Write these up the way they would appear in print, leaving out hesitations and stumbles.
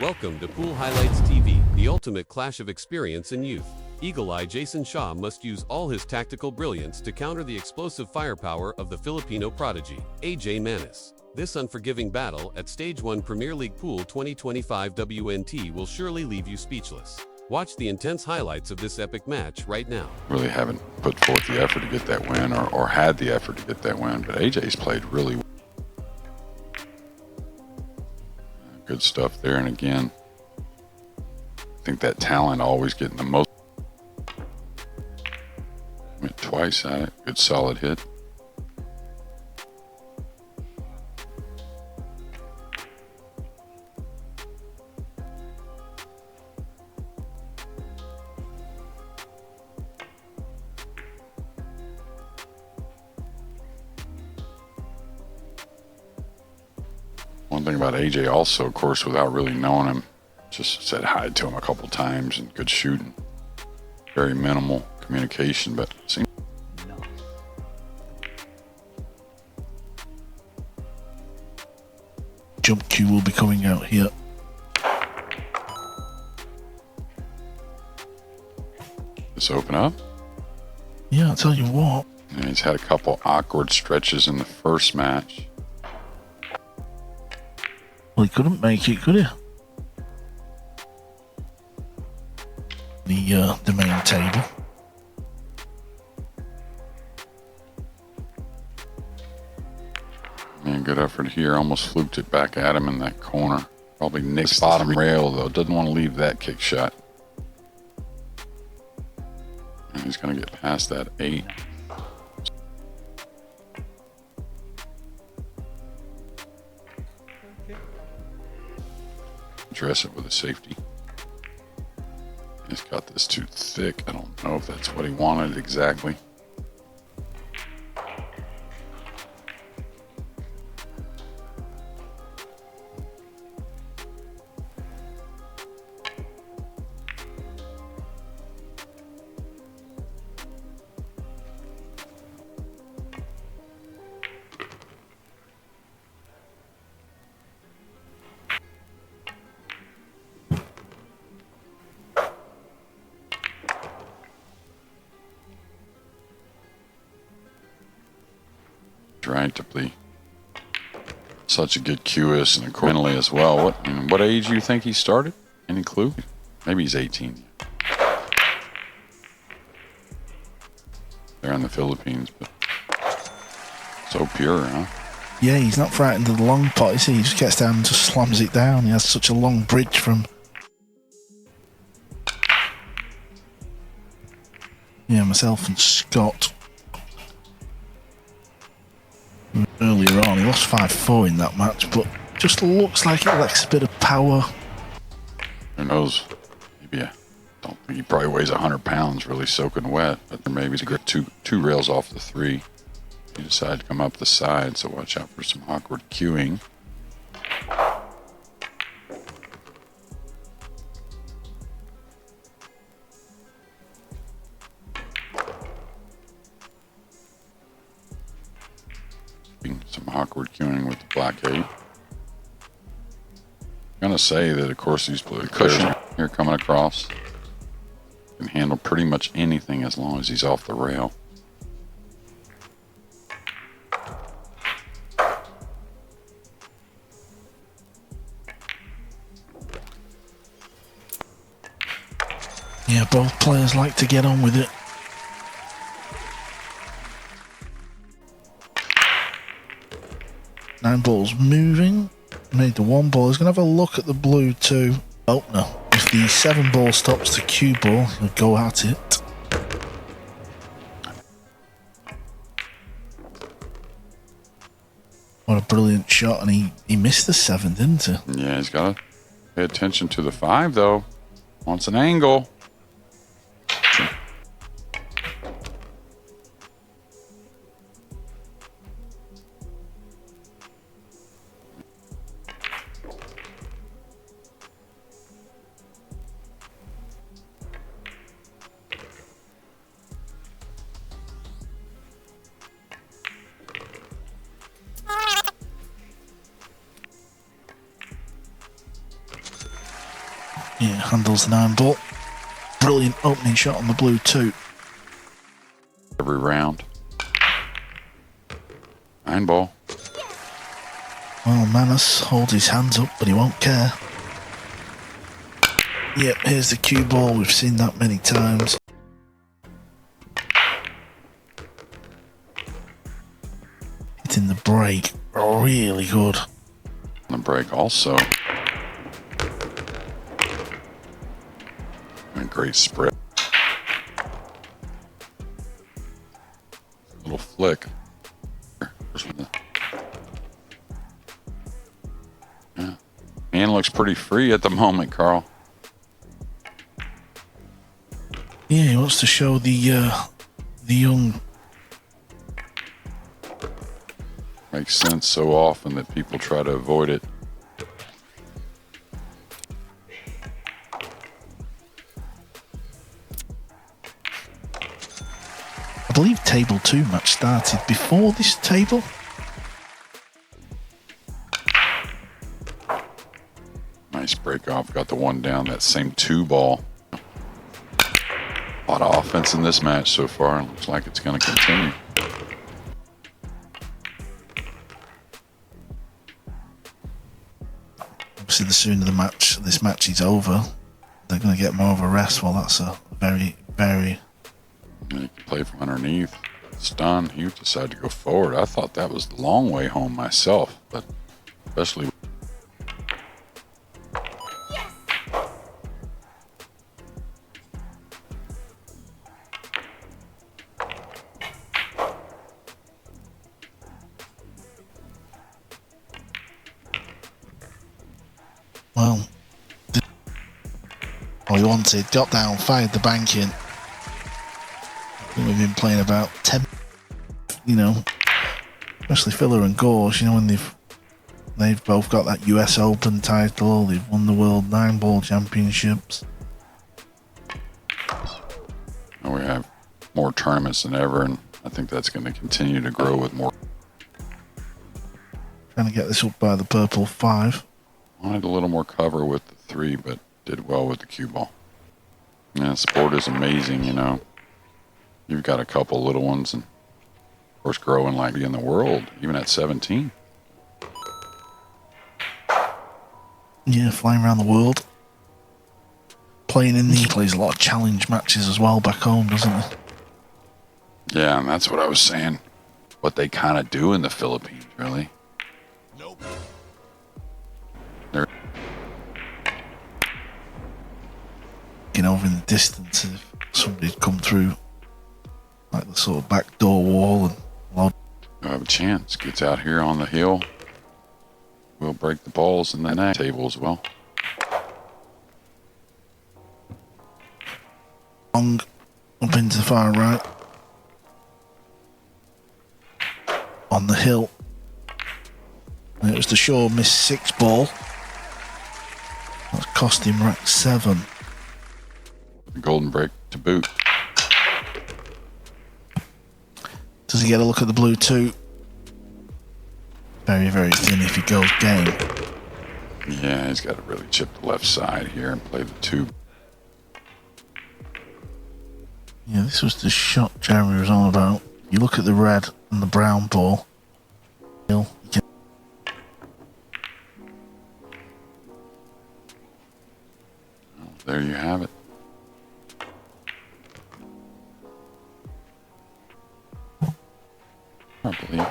Welcome to Pool Highlights TV, the ultimate clash of experience and youth. Eagle-Eye Jayson Shaw must use all his tactical brilliance to counter the explosive firepower of the Filipino prodigy, AJ Manis. This unforgiving battle at Stage 1 Premier League Pool 2025 WNT will surely leave you speechless. Watch the intense highlights of this epic match right now. Really haven't put forth the effort to get that win or had the effort to get that win, but AJ's played really well. Good stuff there, and again, I think that talent always getting the most. Went twice at it. Good solid hit. One thing about AJ also, of course, without really knowing him, just said hi to him a couple times and good shooting. Very minimal communication, but it seems jump cue will be coming out here. Let's open up. Yeah, I'll tell you what. And he's had a couple awkward stretches in the first match. Well, he couldn't make it, could he? The main table. Man, good effort here. Almost fluked it back at him in that corner. Probably nicked the bottom rail, though. Doesn't want to leave that kick shot. And he's going to get past that 8. Address it with a safety. He's got this too thick. I don't know if that's what he wanted exactly. Trying to be such a good QS and accordingly as well. What age do you think he started? Any clue? Maybe he's 18. They're in the Philippines, but so pure, huh? Yeah, he's not frightened of the long pot, is he? He just gets down and just slams it down. He has such a long bridge from... Yeah, myself and Scott. Earlier on, he lost 5-4 in that match, but just looks like it lacks a bit of power. Who knows? Maybe I don't think he probably weighs 100 pounds, really soaking wet. But maybe to get two rails off the 3. He decided to come up the side, so watch out for some awkward cueing. Some awkward cueing with the blockade. I'm going to say that, of course, these cushion here coming across can handle pretty much anything as long as he's off the rail. Yeah, both players like to get on with it. Nine balls moving. Made the 1 ball. He's going to have a look at the blue too. Oh no. If the 7 ball stops the cue ball, he'll go at it. What a brilliant shot, and he missed the 7, didn't he? Yeah, he's got to pay attention to the 5 though. Wants an angle. Yeah, handles the 9 ball. Brilliant opening shot on the blue 2. Every round. 9 ball. Well, Manus holds his hands up, but he won't care. Yep, here's the cue ball. We've seen that many times. Hitting the break. Really good. The break also. And a great spread. Little flick. Yeah. Man looks pretty free at the moment, Carl. Yeah, he wants to show the young. Makes sense so often that people try to avoid it. I believe table 2 match started before this table. Nice break off. Got the one down. That same 2 ball. A lot of offense in this match so far. Looks like it's going to continue. Obviously, the sooner this match is over, they're going to get more of a rest. Well, that's a very, very. And he can play from underneath. Stun. He decided to go forward. I thought that was the long way home myself, but especially. Well, all he wanted, got down, fired the bank in. I think we've been playing about 10, especially Filler and Gorge, when they've both got that US Open title, they've won the World 9-ball championships. And we have more tournaments than ever, and I think that's going to continue to grow with more. Trying to get this up by the purple 5. Wanted a little more cover with the 3, but did well with the cue ball. Yeah, sport is amazing, You've got a couple little ones, and of course growing like in the world, even at 17. Yeah, flying around the world. Plays a lot of challenge matches as well back home, doesn't he? Yeah, and that's what I was saying. What they kind of do in the Philippines, really. Nope. They're over in the distance, if somebody'd come through like the sort of back door wall and load. have a chance. Gets out here on the hill. We'll break the balls in the net table as well. Long up into the far right. On the hill. And it was the Shaw missed 6 ball. That's cost him rack 7. The golden break to boot. Does he get a look at the blue 2? Very, very thin if he goes game. Yeah, he's got to really chip the left side here and play the 2. Yeah, this was the shot Jeremy was on about. You look at the red and the brown ball. You can Well, there you have it. I believe.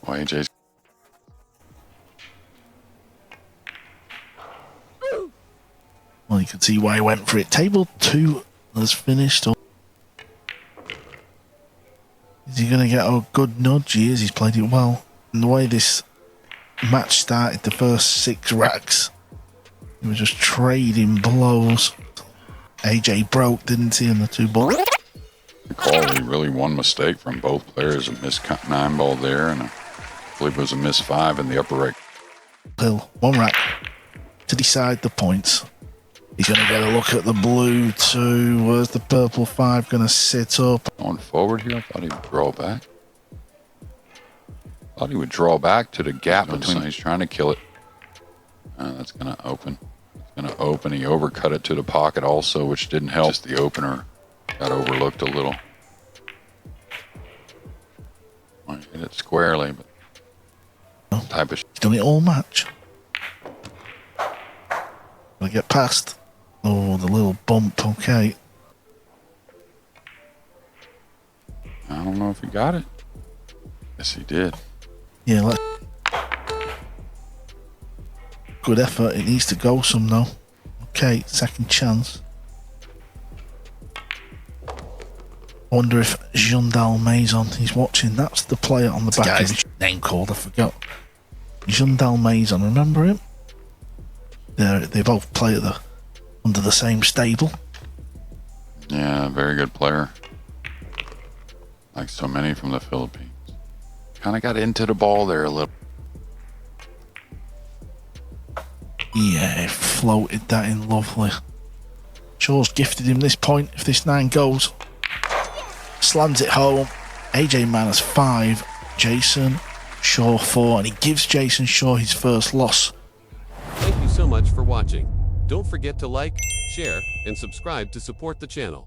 Well, AJ's. Well, you can see why he went for it. Table 2 has finished. Is he going to get a good nudge? He is. He's played it well. And the way this match started, the first 6 racks, he was just trading blows. AJ broke, didn't he, in the 2 ball? Recall really one mistake from both players. A missed 9 ball there, and I believe it was a missed 5 in the upper right. Hill, 1 rack to decide the points. He's going to get a look at the blue 2. Where's the purple 5 going to sit up? Going forward here, I thought he would draw back. Thought he would draw back to the gap between. He's trying to kill it. That's going to open. It's going to open. He overcut it to the pocket also, which didn't help. Just the opener got overlooked a little. I hit it squarely, but type of. He's done it all match. Will get past? Oh, the little bump. Okay. I don't know if he got it. Yes, he did. Yeah, let's. Good effort. It needs to go some though. Okay, second chance. I wonder if Jundal Maison is watching. That's the player on the back of his name called. I forgot. Jundal Maison. Remember him? They both play under the same stable. Yeah, very good player. Like so many from the Philippines. Kind of got into the ball there a little. Yeah, he floated that in lovely. Shaw's gifted him this point if this 9 goes. Slams it home. AJ Manis 5, Jayson Shaw 4, and he gives Jayson Shaw his first loss. Thank you so much for watching. Don't forget to like, share, and subscribe to support the channel.